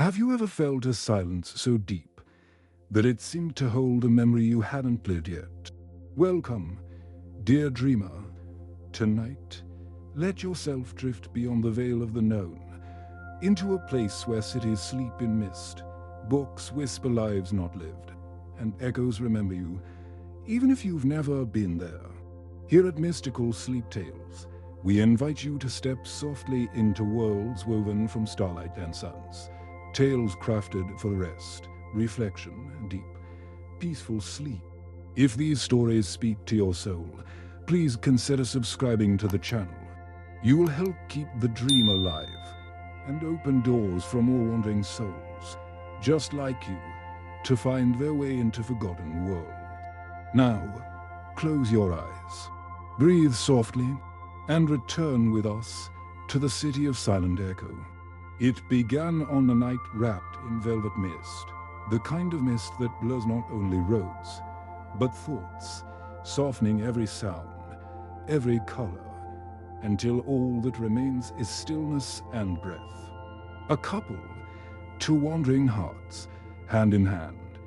Have you ever felt a silence so deep that it seemed to hold a memory you hadn't lived yet? Welcome, dear dreamer. Tonight, let yourself drift beyond the veil of the known, into a place where cities sleep in mist, books whisper lives not lived, and echoes remember you, even if you've never been there. Here at Mystical Sleep Tales, we invite you to step softly into worlds woven from starlight and suns, tales crafted for rest, reflection, and deep, peaceful sleep. If these stories speak to your soul, please consider subscribing to the channel. You will help keep the dream alive and open doors for more wandering souls, just like you, to find their way into forgotten worlds. Now, close your eyes, breathe softly, and return with us to the city of silent echo. It began on a night wrapped in velvet mist, the kind of mist that blurs not only roads, but thoughts, softening every sound, every color, until all that remains is stillness and breath. A couple, two wandering hearts, hand in hand,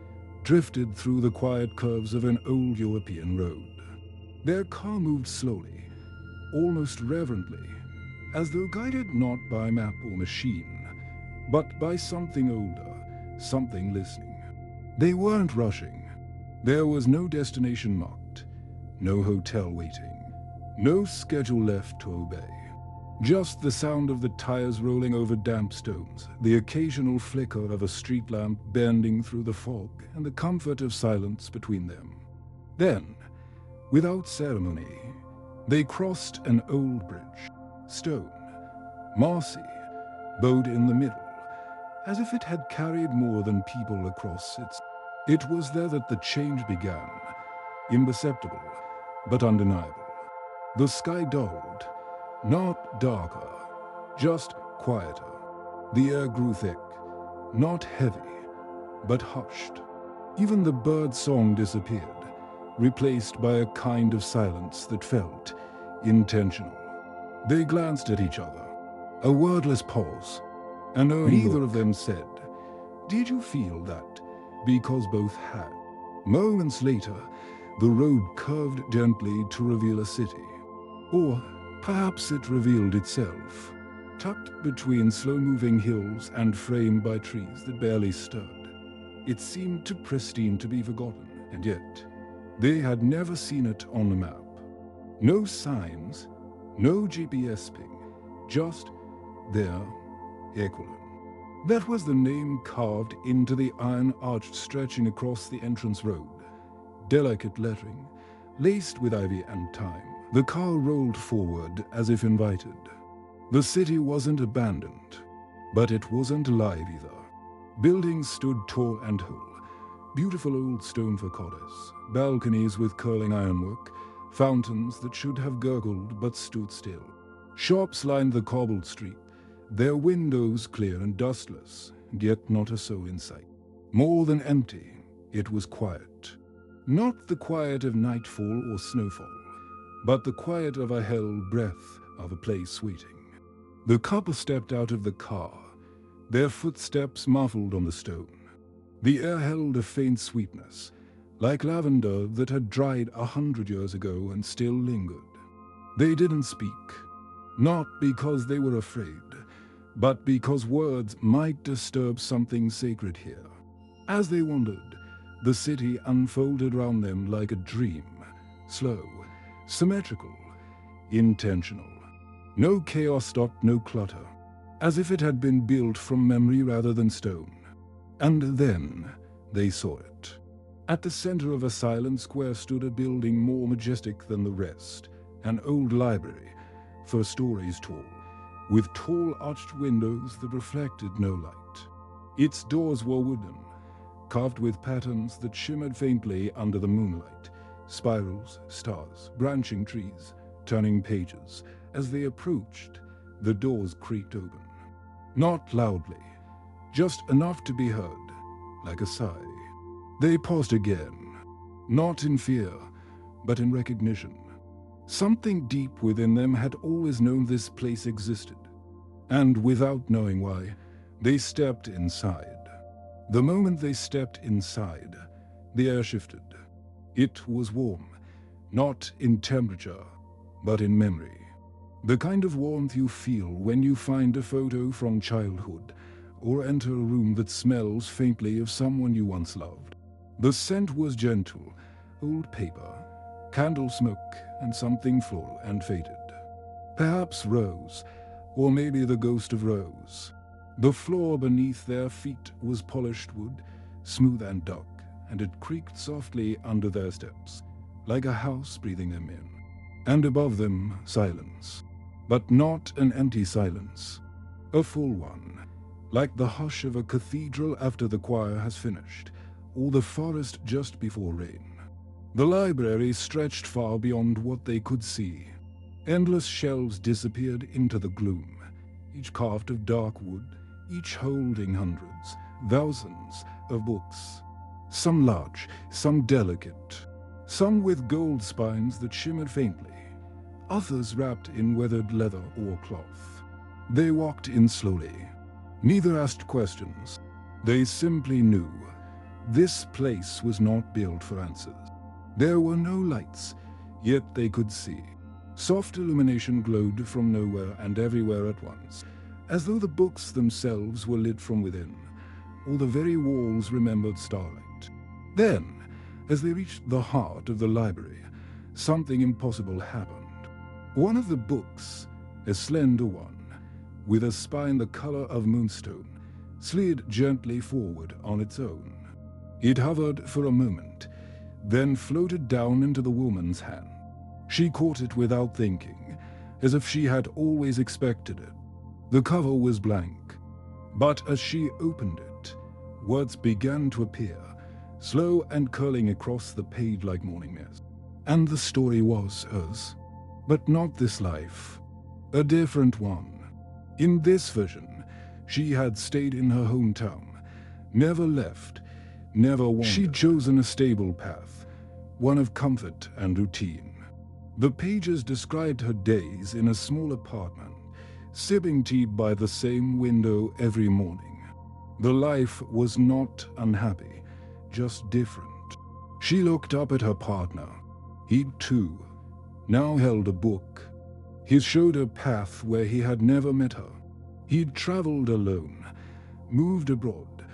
drifted through the quiet curves of an old European road. Their car moved slowly, almost reverently, as though guided not by map or machine, but by something older, something listening. They weren't rushing. There was no destination marked, no hotel waiting, no schedule left to obey. Just the sound of the tires rolling over damp stones, the occasional flicker of a street lamp bending through the fog, and the comfort of silence between them. Then, without ceremony, they crossed an old bridge, stone, mossy, bowed in the middle, as if it had carried more than people across it. It was there that the change began, imperceptible, but undeniable. The sky dulled, not darker, just quieter. The air grew thick, not heavy, but hushed. Even the bird song disappeared, replaced by a kind of silence that felt intentional. They glanced at each other, a wordless pause, and neither of them said, "Did you feel that?" Because both had. Moments later, the road curved gently to reveal a city. Or perhaps it revealed itself, tucked between slow-moving hills and framed by trees that barely stirred. It seemed too pristine to be forgotten, and yet they had never seen it on a map. No signs, no GPS ping, just there, Echoland. That was the name carved into the iron arch stretching across the entrance road. Delicate lettering, laced with ivy and thyme. The car rolled forward as if invited. The city wasn't abandoned, but it wasn't alive either. Buildings stood tall and whole, beautiful old stone façades, balconies with curling ironwork, fountains that should have gurgled but stood still. Shops lined the cobbled street, their windows clear and dustless, yet not a soul in sight. More than empty, it was quiet. Not the quiet of nightfall or snowfall, but the quiet of a held breath of a place waiting. The couple stepped out of the car, their footsteps muffled on the stone. The air held a faint sweetness, like lavender that had dried 100 years ago and still lingered. They didn't speak, not because they were afraid, but because words might disturb something sacred here. As they wandered, the city unfolded around them like a dream, slow, symmetrical, intentional. No chaos dot, no clutter, as if it had been built from memory rather than stone. And then they saw it. At the center of a silent square stood a building more majestic than the rest, an old library, 4 stories tall, with tall arched windows that reflected no light. Its doors were wooden, carved with patterns that shimmered faintly under the moonlight. Spirals, stars, branching trees, turning pages. As they approached, the doors creaked open. Not loudly, just enough to be heard, like a sigh. They paused again, not in fear, but in recognition. Something deep within them had always known this place existed. And without knowing why, They stepped inside. The moment they stepped inside, the air shifted. It was warm, not in temperature, but in memory. The kind of warmth you feel when you find a photo from childhood or enter a room that smells faintly of someone you once loved. The scent was gentle, old paper, candle smoke, and something floral and faded. Perhaps rose, or maybe the ghost of rose. The floor beneath their feet was polished wood, smooth and dark, and it creaked softly under their steps, like a house breathing them in. And above them, silence. But not an empty silence, a full one, like the hush of a cathedral after the choir has finished, or the forest just before rain. The library stretched far beyond what they could see. Endless shelves disappeared into the gloom, each carved of dark wood, each holding hundreds, thousands of books. Some large, some delicate, some with gold spines that shimmered faintly, others wrapped in weathered leather or cloth. They walked in slowly. Neither asked questions. They simply knew. This place was not built for answers. There were no lights, yet they could see. Soft illumination glowed from nowhere and everywhere at once, as though the books themselves were lit from within, or the very walls remembered starlight. Then, as they reached the heart of the library, something impossible happened. One of the books, a slender one, with a spine the color of moonstone, slid gently forward on its own. It hovered for a moment, then floated down into the woman's hand. She caught it without thinking, as if she had always expected it. The cover was blank, but as she opened it, words began to appear, slow and curling across the page like morning mist. And the story was hers, but not this life, a different one. In this vision, she had stayed in her hometown, never left, never wandered. She'd chosen a stable path, one of comfort and routine. The pages described her days in a small apartment, sipping tea by the same window every morning. The life was not unhappy, just different. She looked up at her partner. He, too, now held a book. He showed a path where he had never met her. He'd traveled alone, moved abroad,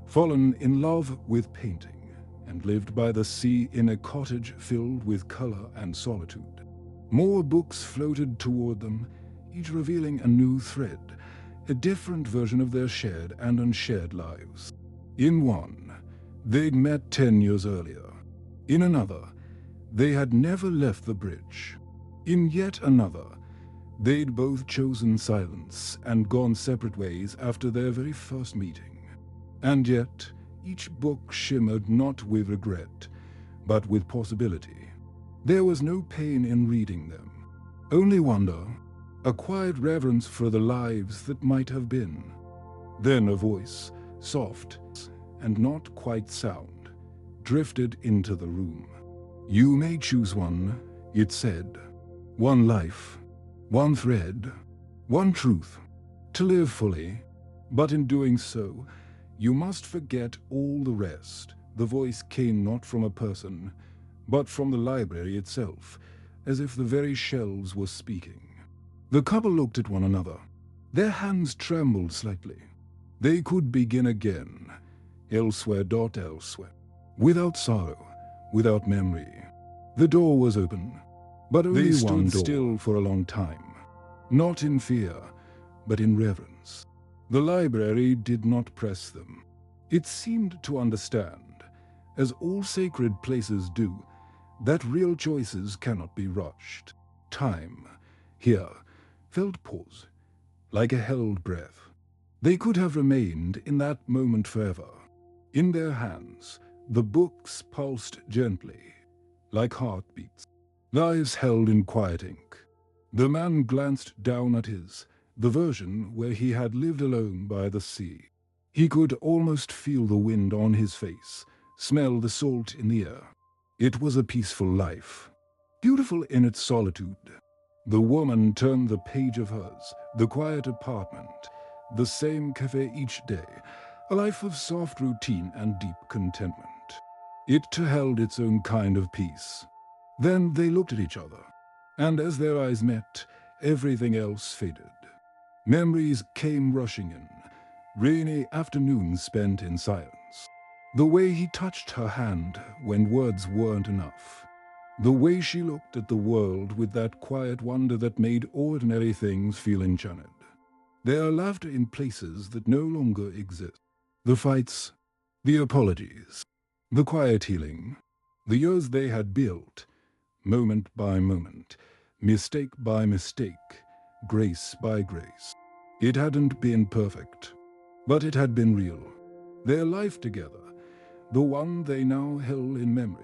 fallen in love with painting, and lived by the sea in a cottage filled with color and solitude. More books floated toward them, each revealing a new thread, a different version of their shared and unshared lives. In one, they'd met 10 years earlier. In another, they had never left the bridge. In yet another, they'd both chosen silence and gone separate ways after their very first meeting. And yet, each book shimmered not with regret, but with possibility. There was no pain in reading them, only wonder, a quiet reverence for the lives that might have been. Then a voice, soft and not quite sound, drifted into the room. "You may choose one," it said. "One life, one thread, one truth, to live fully. But in doing so, you must forget all the rest." The voice came not from a person, but from the library itself, as if the very shelves were speaking. The couple looked at one another. Their hands trembled slightly. They could begin again, elsewhere. Without sorrow, without memory. The door was open, but only one door. They stood still for a long time, not in fear, but in reverence. The library did not press them. It seemed to understand, as all sacred places do, that real choices cannot be rushed. Time, here, felt pause, like a held breath. They could have remained in that moment forever. In their hands, the books pulsed gently, like heartbeats, lives held in quiet ink. The man glanced down at the version where he had lived alone by the sea. He could almost feel the wind on his face, smell the salt in the air. It was a peaceful life, beautiful in its solitude. The woman turned the page of hers, the quiet apartment, the same cafe each day, a life of soft routine and deep contentment. It too held its own kind of peace. Then they looked at each other, and as their eyes met, everything else faded. Memories came rushing in, rainy afternoons spent in silence. The way he touched her hand when words weren't enough. The way she looked at the world with that quiet wonder that made ordinary things feel enchanted. Their laughter in places that no longer exist. The fights, the apologies, the quiet healing, the years they had built, moment by moment, mistake by mistake, grace by grace. It hadn't been perfect, but it had been real. Their life together, the one they now held in memory,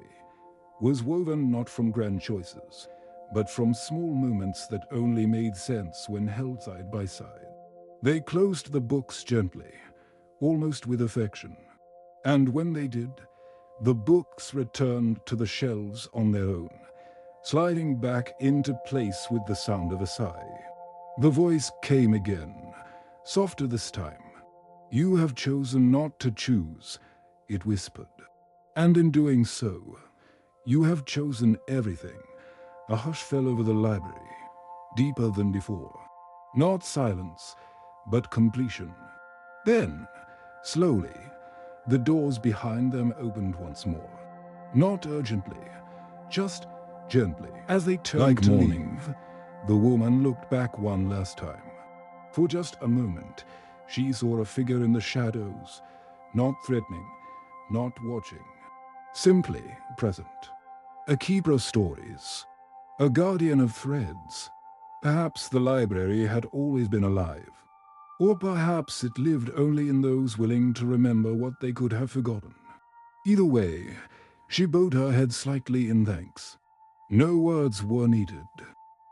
was woven not from grand choices, but from small moments that only made sense when held side by side. They closed the books gently, almost with affection, and when they did, the books returned to the shelves on their own, sliding back into place with the sound of a sigh. The voice came again, softer this time. "You have chosen not to choose," it whispered. "And in doing so, you have chosen everything." A hush fell over the library, deeper than before. Not silence, but completion. Then, slowly, the doors behind them opened once more. Not urgently, just gently. As they turned to leave, the woman looked back one last time. For just a moment, she saw a figure in the shadows, not threatening, not watching, simply present. A keeper of stories, a guardian of threads. Perhaps the library had always been alive, or perhaps it lived only in those willing to remember what they could have forgotten. Either way, she bowed her head slightly in thanks. No words were needed.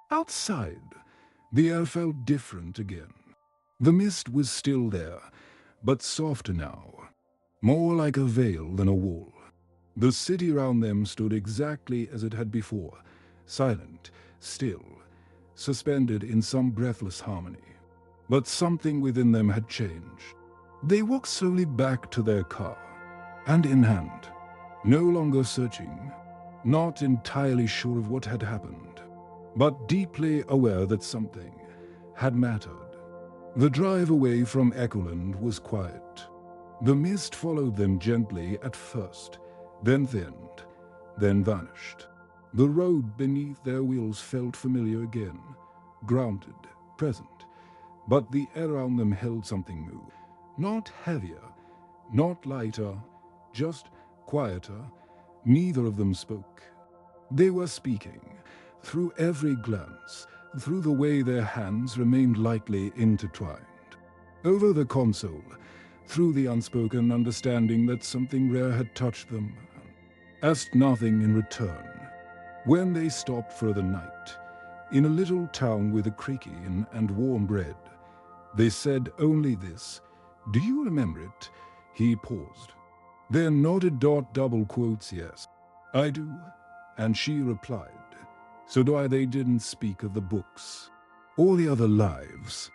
Outside, the air felt different again. The mist was still there, but softer now, more like a veil than a wall. The city around them stood exactly as it had before, silent, still, suspended in some breathless harmony. But something within them had changed. They walked slowly back to their car, hand in hand, no longer searching, not entirely sure of what had happened, but deeply aware that something had mattered. The drive away from Echoland was quiet. The mist followed them gently at first, then thinned, then vanished. The road beneath their wheels felt familiar again, grounded, present, but the air around them held something new. Not heavier, not lighter, just quieter. Neither of them spoke. They were speaking, through every glance, through the way their hands remained lightly intertwined. Over the console, through the unspoken understanding that something rare had touched them, asked nothing in return. When they stopped for the night, in a little town with a creaky inn and warm bread, they said only this: "Do you remember it?" He paused, then nodded double quotes, "Yes, I do." And she replied, "So do I." They didn't speak of the books, or the other lives,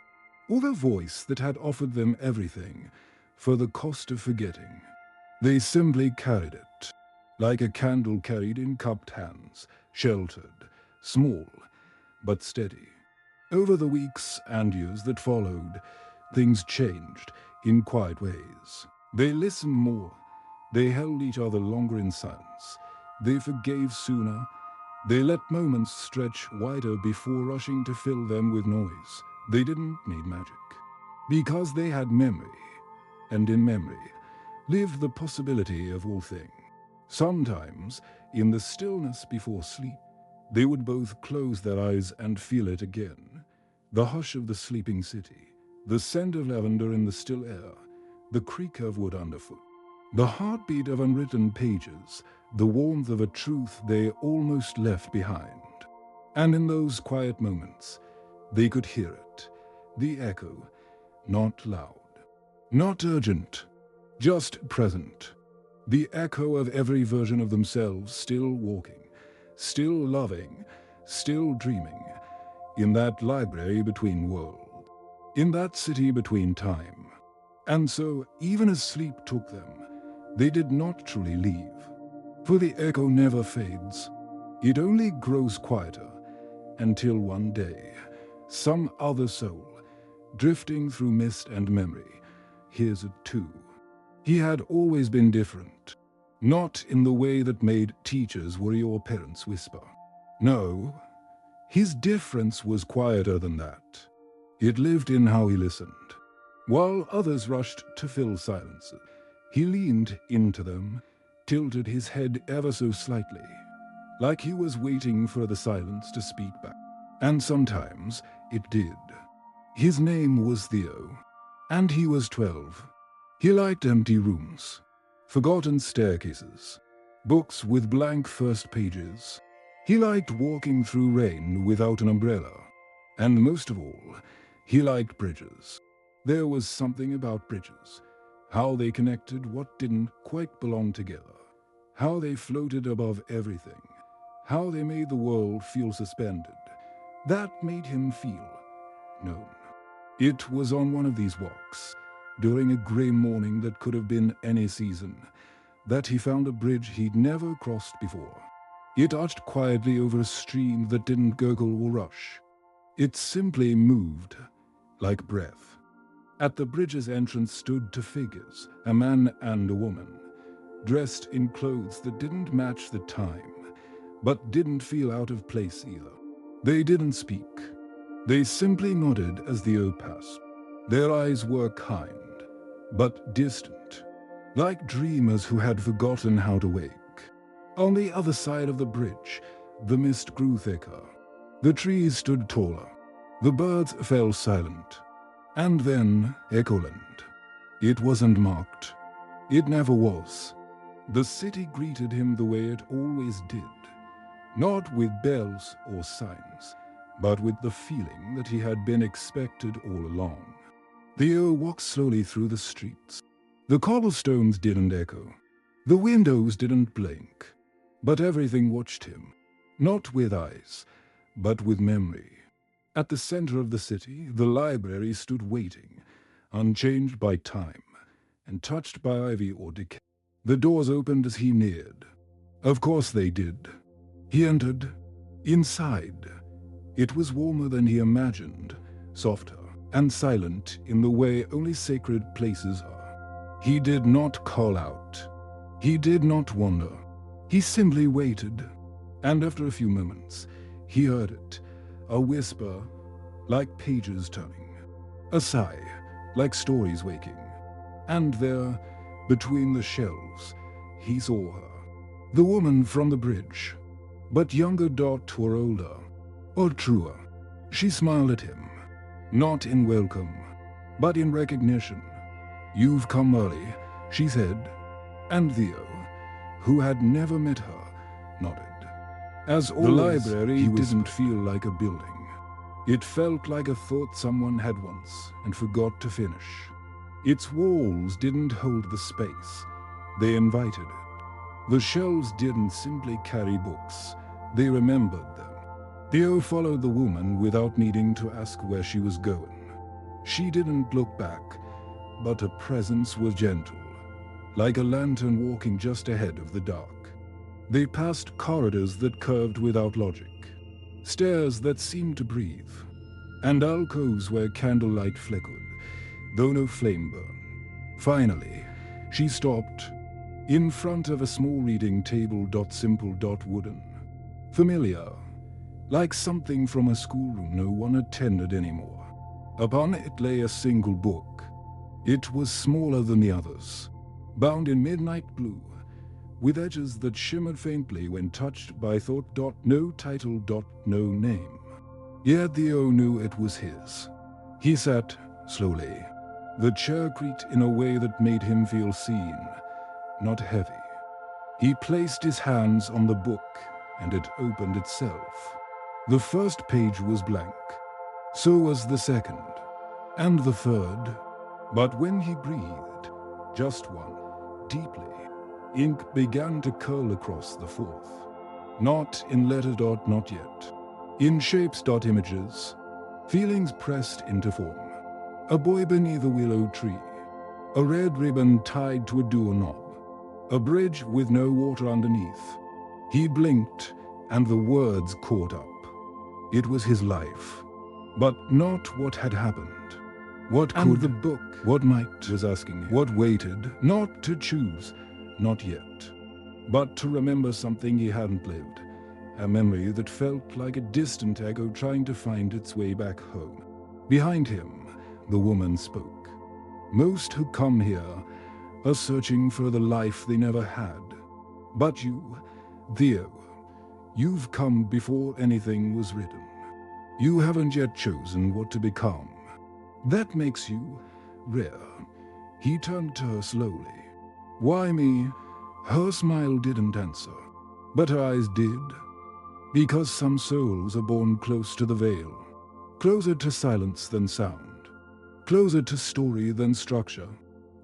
or the voice that had offered them everything for the cost of forgetting. They simply carried it, like a candle carried in cupped hands, sheltered, small, but steady. Over the weeks and years that followed, things changed in quiet ways. They listened more. They held each other longer in silence. They forgave sooner. They let moments stretch wider before rushing to fill them with noise. They didn't need magic, because they had memory, and in memory lived the possibility of all things. Sometimes, in the stillness before sleep, they would both close their eyes and feel it again. The hush of the sleeping city, the scent of lavender in the still air, the creak of wood underfoot, the heartbeat of unwritten pages, the warmth of a truth they almost left behind. And in those quiet moments, they could hear it, the echo, not loud, not urgent, just present. The echo of every version of themselves still walking, still loving, still dreaming, in that library between worlds. in that city between time. And so, even as sleep took them, they did not truly leave. For the echo never fades. It only grows quieter until one day, some other soul, drifting through mist and memory, hears it too. He had always been different, not in the way that made teachers worry or parents whisper. No, his difference was quieter than that. It lived in how he listened. While others rushed to fill silences, he leaned into them, tilted his head ever so slightly, like he was waiting for the silence to speak back. And sometimes it did. His name was Theo, and he was 12. He liked empty rooms, forgotten staircases, books with blank first pages. He liked walking through rain without an umbrella. And most of all, he liked bridges. There was something about bridges, how they connected what didn't quite belong together, how they floated above everything, how they made the world feel suspended. That made him feel known. It was on one of these walks, during a grey morning that could have been any season, that he found a bridge he'd never crossed before. It arched quietly over a stream that didn't gurgle or rush. It simply moved, like breath. At the bridge's entrance stood two figures, a man and a woman, dressed in clothes that didn't match the time, but didn't feel out of place either. They didn't speak. They simply nodded as Theo passed. Their eyes were kind, but distant, like dreamers who had forgotten how to wake. On the other side of the bridge, the mist grew thicker. The trees stood taller. The birds fell silent. And then Echoland. It wasn't marked. It never was. The city greeted him the way it always did, not with bells or signs, but with the feeling that he had been expected all along. Theo walked slowly through the streets. The cobblestones didn't echo. The windows didn't blink. But everything watched him, not with eyes, but with memory. At the center of the city, the library stood waiting, unchanged by time, and touched by ivy or decay. The doors opened as he neared. Of course they did. He entered. Inside, it was warmer than he imagined, softer and silent in the way only sacred places are. He did not call out. He did not wonder. He simply waited, and after a few moments, he heard it, a whisper like pages turning, a sigh like stories waking. And there, between the shelves, he saw her, the woman from the bridge, but younger or older, or truer. She smiled at him, not in welcome, but in recognition. "You've come early," she said, and Theo, who had never met her, nodded. As always, the library didn't feel like a building. It felt like a thought someone had once and forgot to finish. Its walls didn't hold the space. They invited it. The shelves didn't simply carry books. They remembered them. Theo followed the woman without needing to ask where she was going. She didn't look back, but her presence was gentle, like a lantern walking just ahead of the dark. They passed corridors that curved without logic, stairs that seemed to breathe, and alcoves where candlelight flickered, though no flame burned. Finally, she stopped, in front of a small reading table, simple, wooden. Familiar, like something from a schoolroom no one attended anymore. Upon it lay a single book. It was smaller than the others, bound in midnight blue, with edges that shimmered faintly when touched by thought. No title. No name. Yet Theo knew it was his. He sat slowly. The chair creaked in a way that made him feel seen, not heavy. He placed his hands on the book, and it opened itself. The first page was blank. So was the second, and the third. But when he breathed, just one, deeply, ink began to curl across the fourth. Not in letter. Not yet. In shapes. Images. Feelings pressed into form. A boy beneath a willow tree. A red ribbon tied to a doorknob. A bridge with no water underneath. He blinked, and the words caught up. It was his life, but not what had happened. What could And the book, what might, was asking him. What waited, not to choose, not yet, but to remember something he hadn't lived. A memory that felt like a distant echo trying to find its way back home. Behind him, the woman spoke. Most who come here are searching for the life they never had. But you, Theo, you've come before anything was written. You haven't yet chosen what to become. That makes you rare. He turned to her slowly. Why me? Her smile didn't answer, but her eyes did. Because some souls are born close to the veil, closer to silence than sound, closer to story than structure.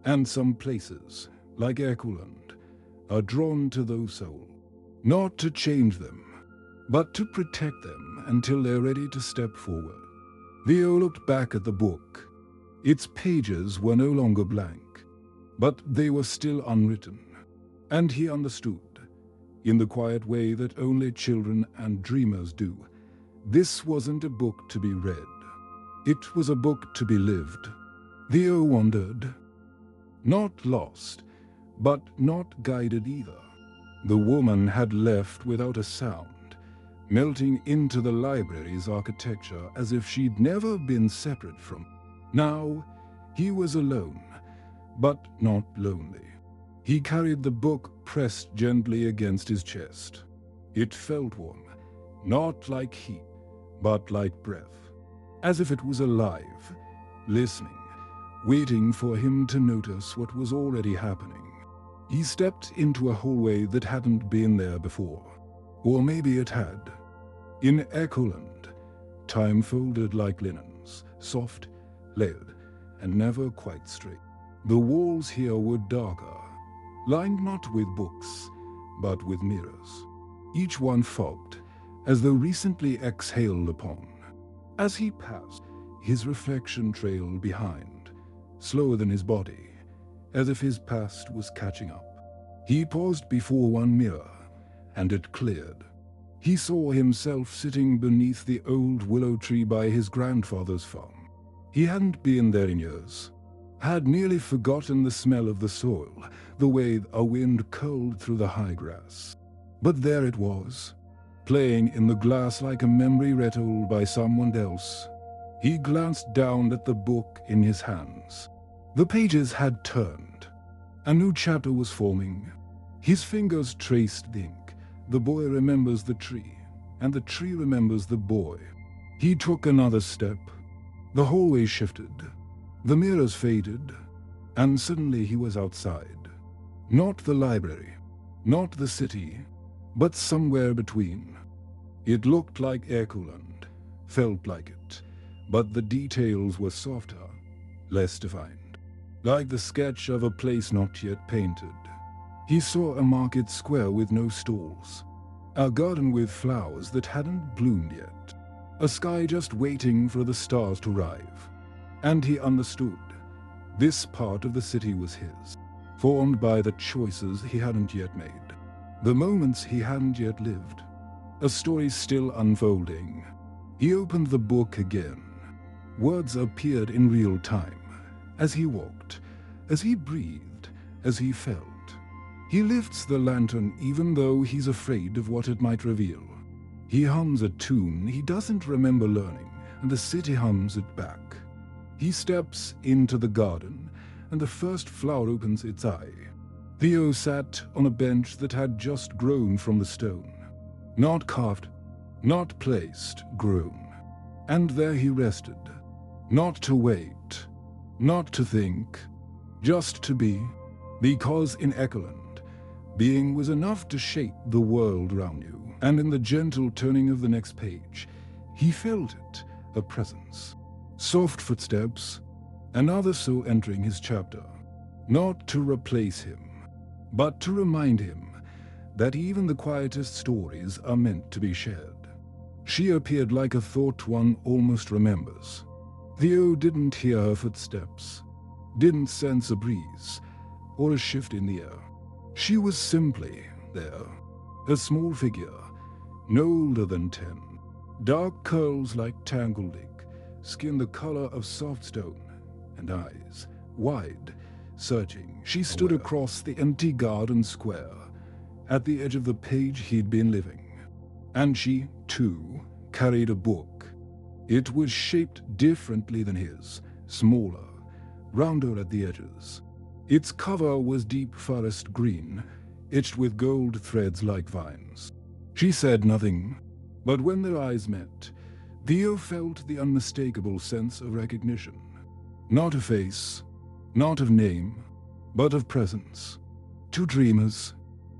And some places, like Echoland, are drawn to those souls, not to change them, but to protect them until they're ready to step forward. Theo looked back at the book. Its pages were no longer blank, but they were still unwritten. And he understood, in the quiet way that only children and dreamers do, this wasn't a book to be read. It was a book to be lived. Theo wandered, not lost, but not guided either. The woman had left without a sound, melting into the library's architecture as if she'd never been separate from. Now, he was alone, but not lonely. He carried the book pressed gently against his chest. It felt warm, not like heat, but like breath, as if it was alive, listening, waiting for him to notice what was already happening. He stepped into a hallway that hadn't been there before, or maybe it had. In Echoland, time folded like linens, soft, layered, and never quite straight. The walls here were darker, lined not with books, but with mirrors, each one fogged, as though recently exhaled upon. As he passed, his reflection trailed behind, slower than his body, as if his past was catching up. He paused before one mirror, and it cleared. He saw himself sitting beneath the old willow tree by his grandfather's farm. He hadn't been there in years, had nearly forgotten the smell of the soil, the way a wind curled through the high grass. But there it was, playing in the glass like a memory retold by someone else. He glanced down at the book in his hands. The pages had turned. A new chapter was forming. His fingers traced the ink. The boy remembers the tree, and the tree remembers the boy. He took another step. The hallway shifted. The mirrors faded, and suddenly he was outside. Not the library, not the city, but somewhere between. It looked like Echoland, felt like it, but the details were softer, less defined, like the sketch of a place not yet painted. He saw a market square with no stalls, a garden with flowers that hadn't bloomed yet, a sky just waiting for the stars to arrive. And he understood. This part of the city was his, formed by the choices he hadn't yet made, the moments he hadn't yet lived, a story still unfolding. He opened the book again. Words appeared in real time, as he walked, as he breathed, as he felt. He lifts the lantern even though he's afraid of what it might reveal. He hums a tune he doesn't remember learning, and the city hums it back. He steps into the garden, and the first flower opens its eye. Theo sat on a bench that had just grown from the stone. Not carved, not placed, grown. And there he rested. Not to wait, not to think, just to be. Because in Echoland, being was enough to shape the world around you. And in the gentle turning of the next page, he felt it, a presence. Soft footsteps, another soul entering his chapter, not to replace him, but to remind him that even the quietest stories are meant to be shared. She appeared like a thought one almost remembers, Theo didn't hear her footsteps, didn't sense a breeze or a shift in the air. She was simply there, a small figure, no older than 10. Dark curls like tangled ink, skin the color of soft stone, and eyes, wide, searching. She stood across the empty garden square, at the edge of the page he'd been living. And she, too, carried a book. It was shaped differently than his, smaller, rounder at the edges. Its cover was deep forest green, etched with gold threads like vines. She said nothing, but when their eyes met, Theo felt the unmistakable sense of recognition. Not of face, not of name, but of presence. Two dreamers,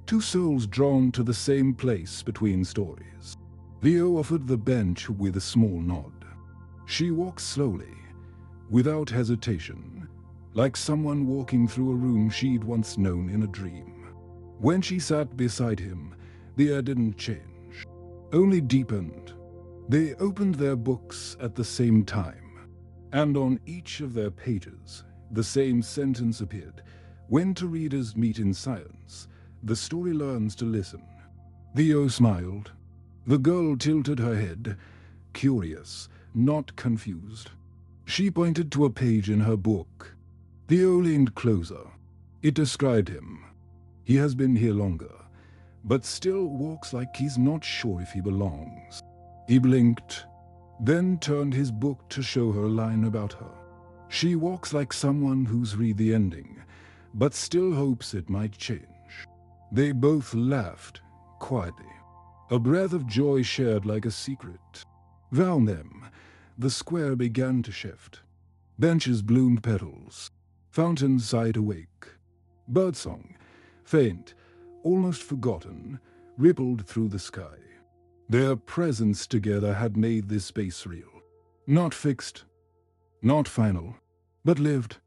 two souls drawn to the same place between stories. Theo offered the bench with a small nod. She walked slowly, without hesitation, like someone walking through a room she'd once known in a dream. When she sat beside him, the air didn't change, only deepened. They opened their books at the same time, and on each of their pages, the same sentence appeared. When two readers meet in silence, the story learns to listen. Theo smiled. The girl tilted her head, curious, not confused. She pointed to a page in her book. Theo leaned closer. It described him. He has been here longer, but still walks like he's not sure if he belongs. He blinked, then turned his book to show her a line about her. She walks like someone who's read the ending, but still hopes it might change. They both laughed, quietly, a breath of joy shared like a secret. Round them, the square began to shift. Benches bloomed petals, fountains sighed awake. Birdsong, faint, almost forgotten, rippled through the sky. Their presence together had made this space real. Not fixed, not final, but lived.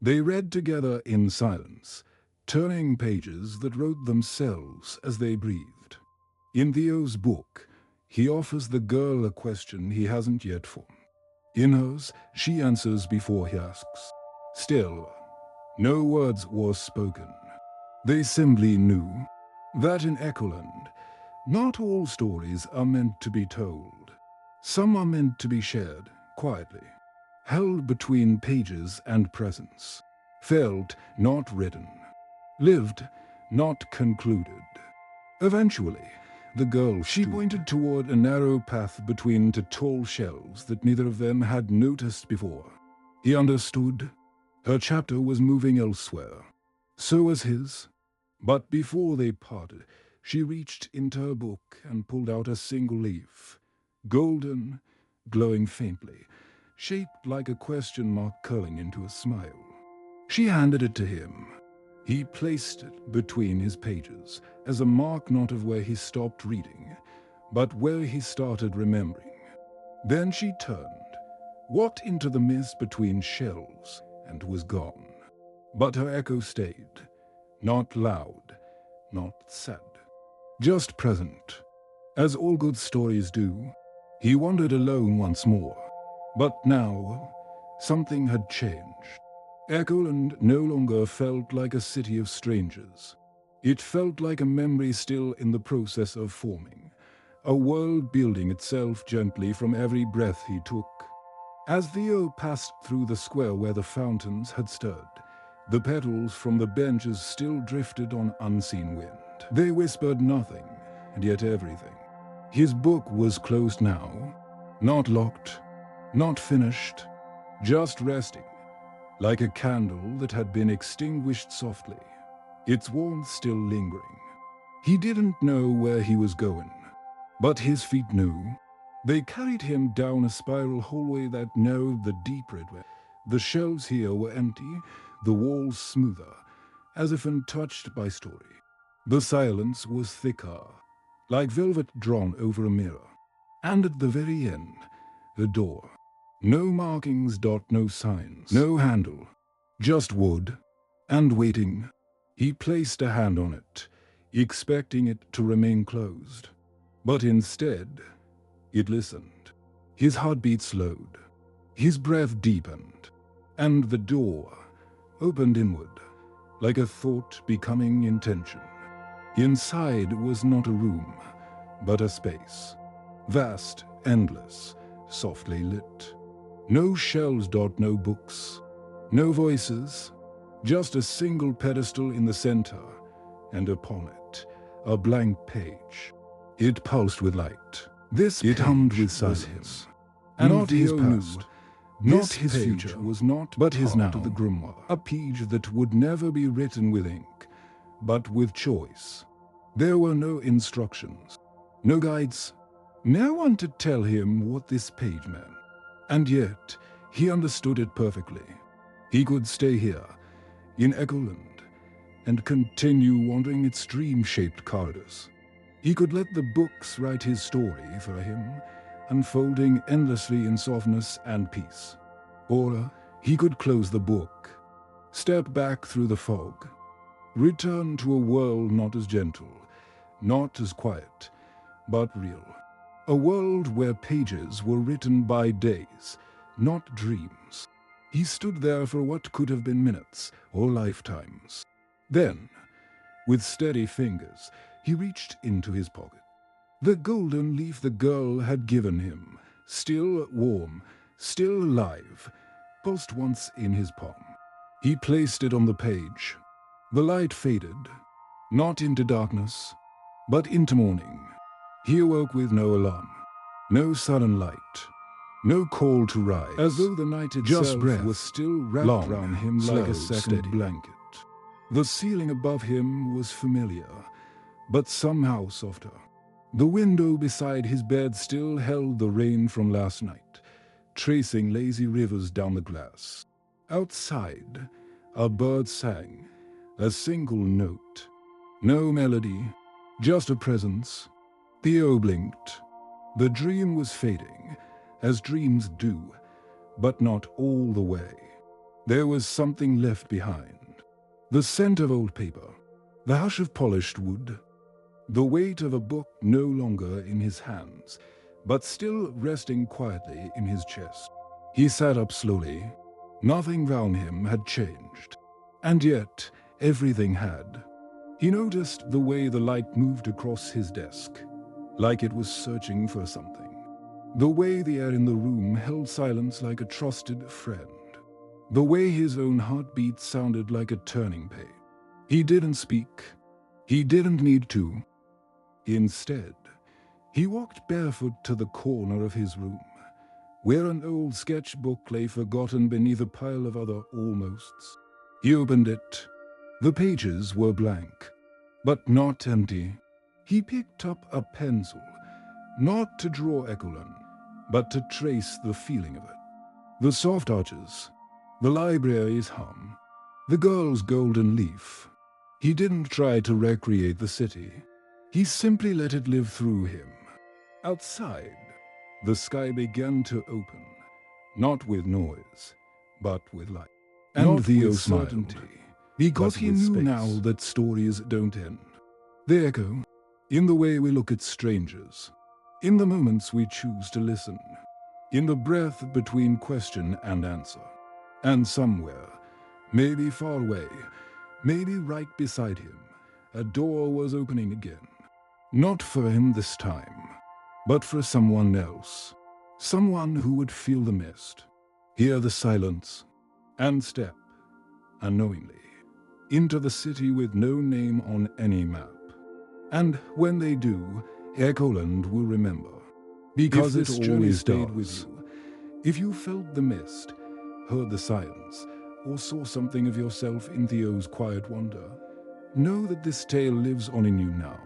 They read together in silence, turning pages that wrote themselves as they breathed. In Theo's book, he offers the girl a question he hasn't yet formed. In hers, she answers before he asks. Still, no words were spoken. They simply knew that in Echoland, not all stories are meant to be told. Some are meant to be shared quietly, held between pages and presence, felt, not written, lived, not concluded. Eventually, the girl she pointed toward a narrow path between two tall shelves that neither of them had noticed before. He understood. Her chapter was moving elsewhere. So was his. But before they parted, she reached into her book and pulled out a single leaf, golden, glowing faintly, shaped like a question mark curling into a smile. She handed it to him. He placed it between his pages as a mark not of where he stopped reading, but where he started remembering. Then she turned, walked into the mist between shelves, and was gone. But her echo stayed, not loud, not sad, just present. As all good stories do, he wandered alone once more. But now, something had changed. Echoland no longer felt like a city of strangers. It felt like a memory still in the process of forming, a world building itself gently from every breath he took. As Theo passed through the square where the fountains had stirred, the petals from the benches still drifted on unseen wind. They whispered nothing, and yet everything. His book was closed now, not locked, not finished, just resting, like a candle that had been extinguished softly, its warmth still lingering. He didn't know where he was going, but his feet knew. They carried him down a spiral hallway that narrowed the deep red way. The shelves here were empty, the walls smoother, as if untouched by story. The silence was thicker, like velvet drawn over a mirror. And at the very end, the door. No markings, no signs, no handle, just wood, and waiting. He placed a hand on it, expecting it to remain closed. But instead, it listened. His heartbeat slowed. His breath deepened, and the door opened inward, like a thought becoming intention. Inside was not a room, but a space. Vast, endless, softly lit. No shelves, no books, no voices, just a single pedestal in the center, and upon it, a blank page. It pulsed with light. It hummed with silence. And not his past, not his future, was not but his now, the grimoire. A page that would never be written with ink, but with choice. There were no instructions, no guides, no one to tell him what this page meant. And yet, he understood it perfectly. He could stay here, in Echoland, and continue wandering its dream-shaped corridors. He could let the books write his story for him, unfolding endlessly in softness and peace. Or he could close the book, step back through the fog, return to a world not as gentle, not as quiet, but real. A world where pages were written by days, not dreams. He stood there for what could have been minutes or lifetimes. Then, with steady fingers, he reached into his pocket. The golden leaf the girl had given him, still warm, still alive, pulsed once in his palm. He placed it on the page. The light faded, not into darkness, but into morning. He awoke with no alarm, no sudden light, no call to rise, as though the night itself was still wrapped around him like a second blanket. The ceiling above him was familiar, but somehow softer. The window beside his bed still held the rain from last night, tracing lazy rivers down the glass. Outside, a bird sang, a single note. No melody, just a presence. Theo blinked. The dream was fading, as dreams do, but not all the way. There was something left behind. The scent of old paper, the hush of polished wood, the weight of a book no longer in his hands, but still resting quietly in his chest. He sat up slowly. Nothing round him had changed, and yet everything had. He noticed the way the light moved across his desk, like it was searching for something. The way the air in the room held silence like a trusted friend. The way his own heartbeat sounded like a turning page. He didn't speak. He didn't need to. Instead, he walked barefoot to the corner of his room, where an old sketchbook lay forgotten beneath a pile of other almosts. He opened it. The pages were blank, but not empty. He picked up a pencil, not to draw Echoland, but to trace the feeling of it. The soft arches, the library's hum, the girl's golden leaf. He didn't try to recreate the city. He simply let it live through him. Outside, the sky began to open, not with noise, but with light. And Theo smiled, because he knew now that stories don't end. They echo, in the way we look at strangers, in the moments we choose to listen, in the breath between question and answer. And somewhere, maybe far away, maybe right beside him, a door was opening again. Not for him this time, but for someone else. Someone who would feel the mist, hear the silence, and step, unknowingly, into the city with no name on any map. And when they do, Echoland will remember. Because it always stayed with you. If you felt the mist, heard the silence, or saw something of yourself in Theo's quiet wonder, know that this tale lives on in you now.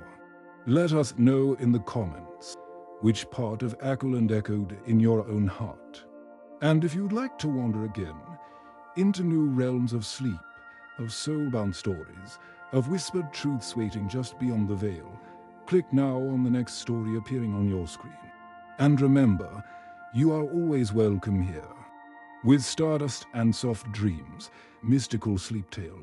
Let us know in the comments which part of Echoland echoed in your own heart. And if you'd like to wander again into new realms of sleep, of soul-bound stories, of whispered truths waiting just beyond the veil, click now on the next story appearing on your screen. And remember, you are always welcome here. With stardust and soft dreams, mystical sleep tale.